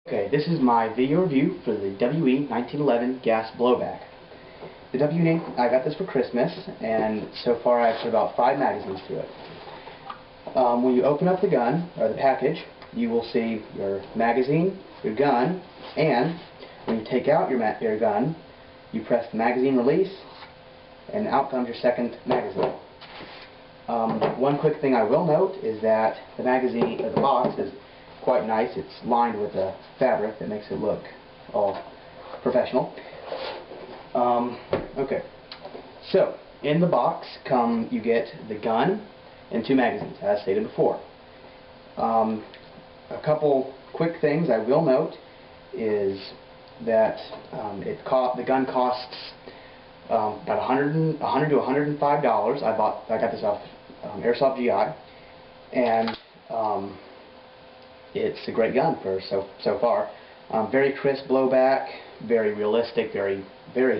Okay, this is my video review for the WE 1911 gas blowback. The WE, I got this for Christmas, and so far I've put about 5 magazines through it. When you open up the gun, or the package, you will see your magazine, your gun, and when you take out your gun, you press the magazine release, and out comes your second magazine. One quick thing I will note is that the magazine, or the box, is quite nice. It's lined with a fabric that makes it look all professional. Okay, so in the box you get the gun and 2 magazines, as stated before. A couple quick things I will note is that the gun costs about $100 to $105. I got this off Airsoft GI, and it's a great gun for so far. Very crisp blowback, very realistic, very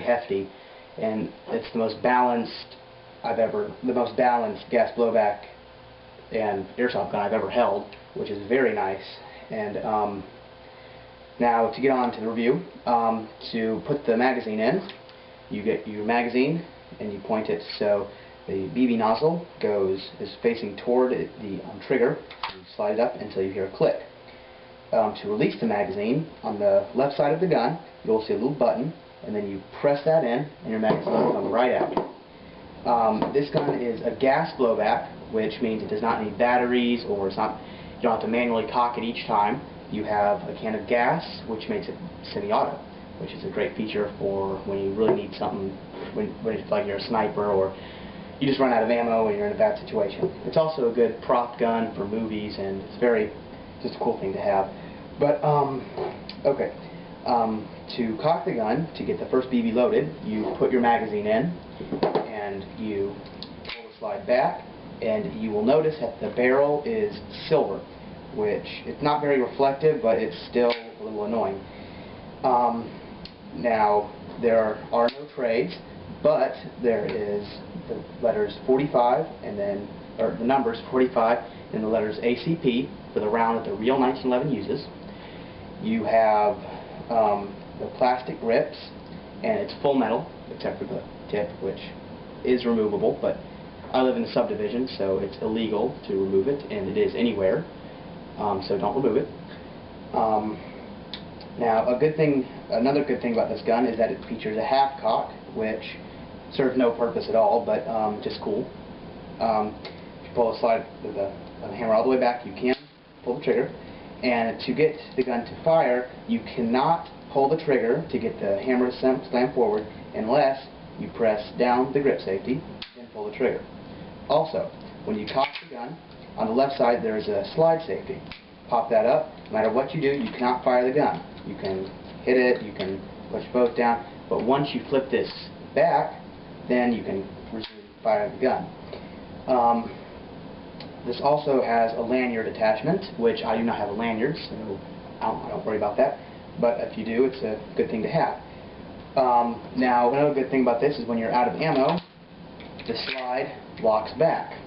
hefty, and it's the most balanced gas blowback and airsoft gun I've ever held, which is very nice. And now to get on to the review, to put the magazine in, you get your magazine and you point it so the BB nozzle is facing toward the trigger. You slide it up until you hear a click. To release the magazine, on the left side of the gun, you'll see a little button, and then you press that in, and your magazine will come right out. This gun is a gas blowback, which means it does not need batteries, or you don't have to manually cock it each time. You have a can of gas, which makes it semi-auto, which is a great feature for when you really need something, when it's like you're a sniper, or you just run out of ammo and you're in a bad situation. It's also a good prop gun for movies, and it's just a cool thing to have. But okay, to cock the gun, to get the first BB loaded, you put your magazine in and you pull the slide back, and you will notice that the barrel is silver, which it's not very reflective, but it's still a little annoying. Now there are no trades, but there is the letters 45 and then, or the numbers 45 and the letters ACP for the round that the real 1911 uses. You have the plastic grips, and it's full metal except for the tip, which is removable, but I live in a subdivision, so it's illegal to remove it, and it is anywhere, so don't remove it. Now another good thing about this gun is that it features a half cock, which serves no purpose at all, but just cool. If you pull the slide with the hammer all the way back, you can pull the trigger, and to get the gun to fire, you cannot pull the trigger to get the hammer to slam forward unless you press down the grip safety and pull the trigger. Also, when you cock the gun, on the left side there is a slide safety. Pop that up. No matter what you do, you cannot fire the gun. You can hit it, you can push both down, but once you flip this back, then you can resume firing the gun. This also has a lanyard attachment, which I do not have a lanyard, so I don't worry about that. But if you do, it's a good thing to have. Now, another good thing about this is when you're out of ammo, the slide locks back,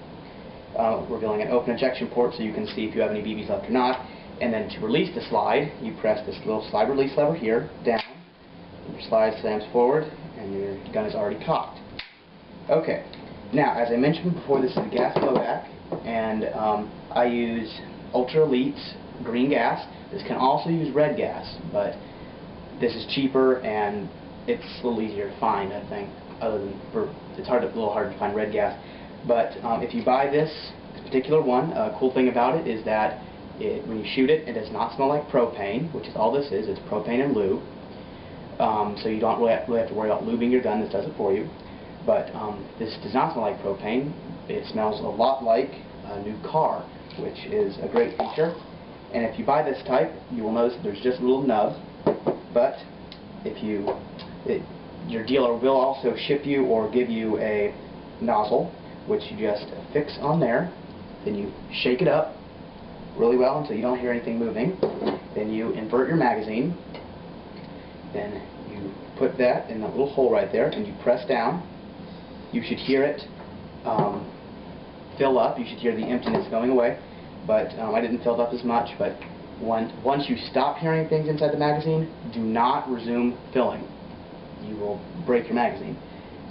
revealing an open ejection port so you can see if you have any BBs left or not. And then to release the slide, you press this little slide release lever here, down, and your slide slams forward, and your gun is already cocked. Okay, now as I mentioned before, this is a gas blowback, and I use Ultra Elite's green gas. This can also use red gas, but this is cheaper and it's a little easier to find, I think. It's a little hard to find red gas. But if you buy this particular one, a cool thing about it is that when you shoot it, it does not smell like propane, which is all this is. It's propane and lube. So you don't really have to worry about lubing your gun. This does it for you. But this does not smell like propane. It smells a lot like a new car, which is a great feature. And if you buy this type, you will notice that there's just a little nub. But if your dealer will also ship you or give you a nozzle, which you just fix on there. Then you shake it up really well until you don't hear anything moving. Then you invert your magazine. Then you put that in that little hole right there, and you press down. You should hear it fill up. You should hear the emptiness going away. But I didn't fill it up as much, but Once you stop hearing things inside the magazine, do not resume filling. You will break your magazine.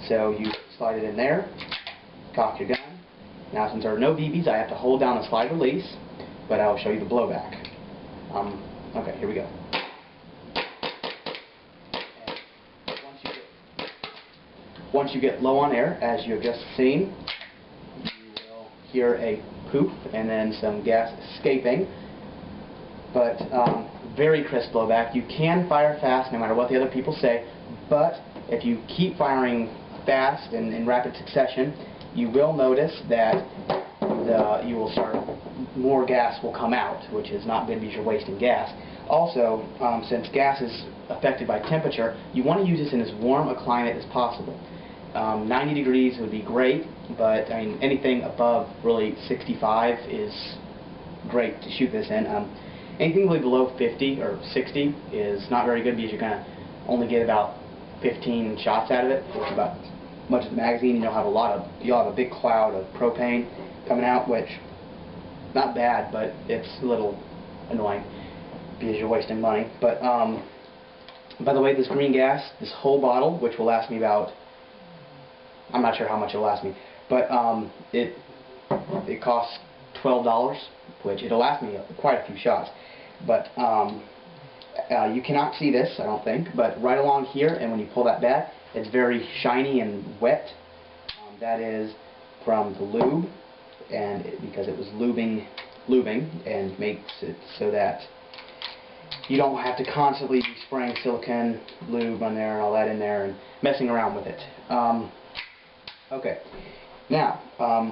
So you slide it in there, cock your gun. Now since there are no BBs, I have to hold down the slide release, but I will show you the blowback. Okay, here we go. Once you get low on air, as you have just seen, you will hear a poof and then some gas escaping. But very crisp blowback. You can fire fast no matter what the other people say, but if you keep firing fast and in rapid succession, you will notice that you will start, more gas will come out, which is not good because you're wasting gas. Also, since gas is affected by temperature, you want to use this in as warm a climate as possible. 90 degrees would be great, but I mean anything above really 65 is great to shoot this in. Anything really below 50 or 60 is not very good because you're going to only get about 15 shots out of it, which is about much of the magazine, and you'll have a big cloud of propane coming out, which not bad, but it's a little annoying because you're wasting money. But by the way, this green gas, this whole bottle, which will last me about, I'm not sure how much it'll last me, but it costs $12, which it'll last me quite a few shots. But you cannot see this, I don't think, but right along here, and when you pull that back, it's very shiny and wet. That is from the lube, and because it was lubing and makes it so that you don't have to constantly be spraying silicone lube on there and all that in there and messing around with it. Okay, now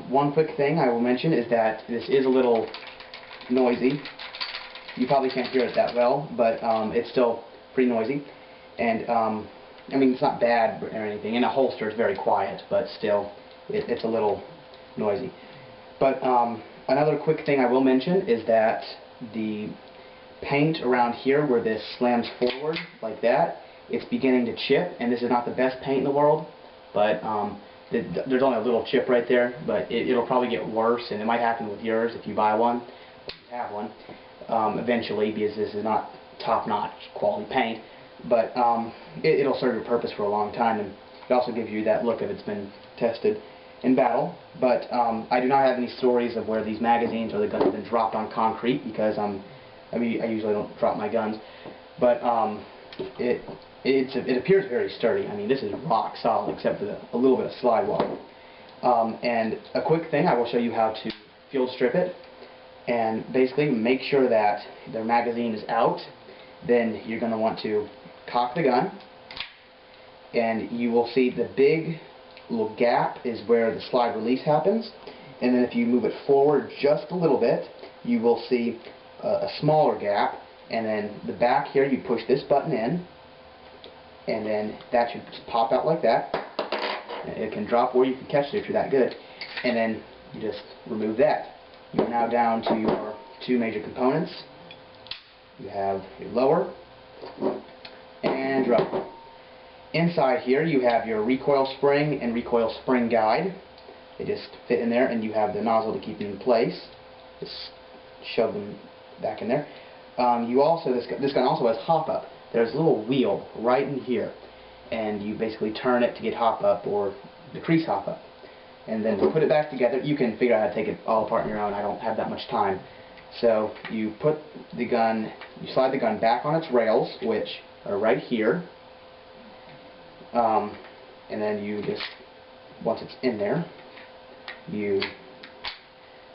one quick thing I will mention is that this is a little noisy. You probably can't hear it that well, but it's still pretty noisy. And I mean, it's not bad or anything. In a holster, it's very quiet, but still, it's a little noisy. But another quick thing I will mention is that the paint around here, where this slams forward like that, it's beginning to chip. And this is not the best paint in the world, but there's only a little chip right there. But it'll probably get worse, and it might happen with yours if you buy one, if you have one. Eventually, because this is not top-notch quality paint, but it'll serve your purpose for a long time, and it also gives you that look of it's been tested in battle. But I do not have any stories of where these magazines or the guns have been dropped on concrete, because I usually don't drop my guns, but it appears very sturdy. I mean, this is rock solid except for a little bit of slide wall. And a quick thing, I will show you how to field strip it. And basically make sure that the magazine is out. Then you're going to want to cock the gun, and you will see the big little gap is where the slide release happens. And then if you move it forward just a little bit, you will see a smaller gap. And then the back here, you push this button in, and then that should just pop out like that. It can drop, or you can catch it if you're that good. And then you just remove that. You're now down to your two major components. You have your lower and your upper. Inside here you have your recoil spring and recoil spring guide. They just fit in there, and you have the nozzle to keep them in place. Just shove them back in there. This gun also has hop up. There's a little wheel right in here, and you basically turn it to get hop up or decrease hop up. And then to put it back together, you can figure out how to take it all apart on your own. I don't have that much time. So you put the gun, you slide the gun back on its rails, which are right here. And then you just, once it's in there, you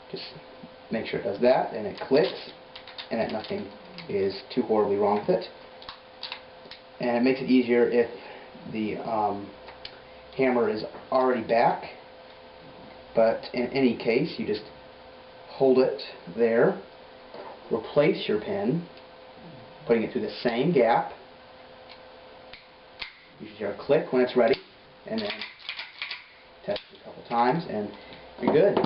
just make sure it does that, and it clicks, and that nothing is too horribly wrong with it. And it makes it easier if the hammer is already back. But in any case, you just hold it there, replace your pin, putting it through the same gap. You should hear a click when it's ready, and then test it a couple times, and you're good.